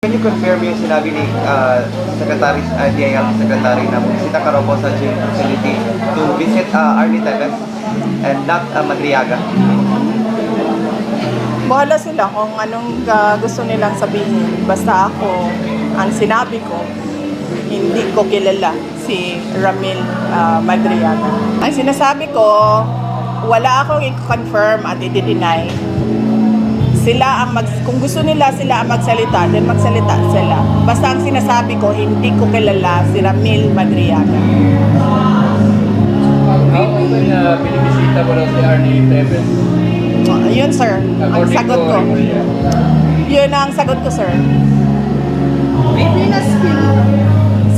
Can you confirm yung sinabi ni Secretary, DIL Secretary na bumisita ka raw po sa gym facility to visit Arnie Teves and not Madriaga? Bahala sila kung anong gusto nilang sabihin. Basta ako, ang sinabi ko, hindi ko kilala si Ramil Madriaga. Ang sinasabi ko, wala akong i-confirm at i-deny. Sila ang kung gusto nila sila ang magsalita, then magsalita sila. Basta ang sinasabi ko, hindi ko kilala si Ramil Madriaga. Binibisita mo daw si Arnie Teves. Yun sir, ang sagot ko. Yun ang sagot ko sir.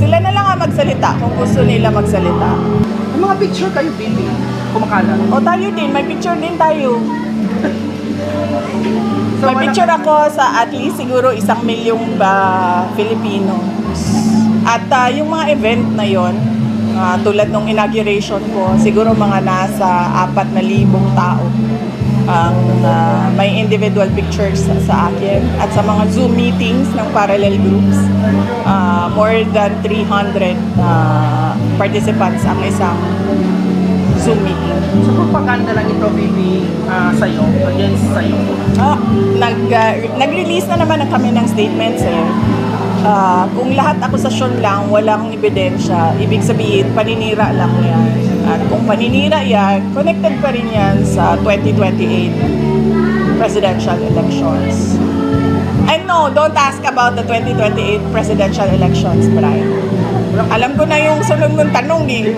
Sila na lang ang magsalita kung gusto nila magsalita. May mga picture kayo, baby. Kumakalat. O tayo din, may picture din tayo. May picture ako sa at least siguro 1 milyong Filipino. At yung mga event na yon, tulad nung inauguration ko, siguro mga nasa 4,000 tao ang may individual pictures sa akin. At sa mga Zoom meetings ng parallel groups, more than 300 participants ang isang Zoom meeting. So, propaganda lang ito, baby, sa'yo, against sa'yo. Nag-release na naman kami ng statements eh. Kung lahat akusasyon lang, walang ebidensya, ibig sabihin, paninira lang yan. At kung paninira yan, connected pa rin yan sa 2028 presidential elections. And no, don't ask about the 2028 presidential elections, Brian. Alam ko na yung sunod mong tanong eh.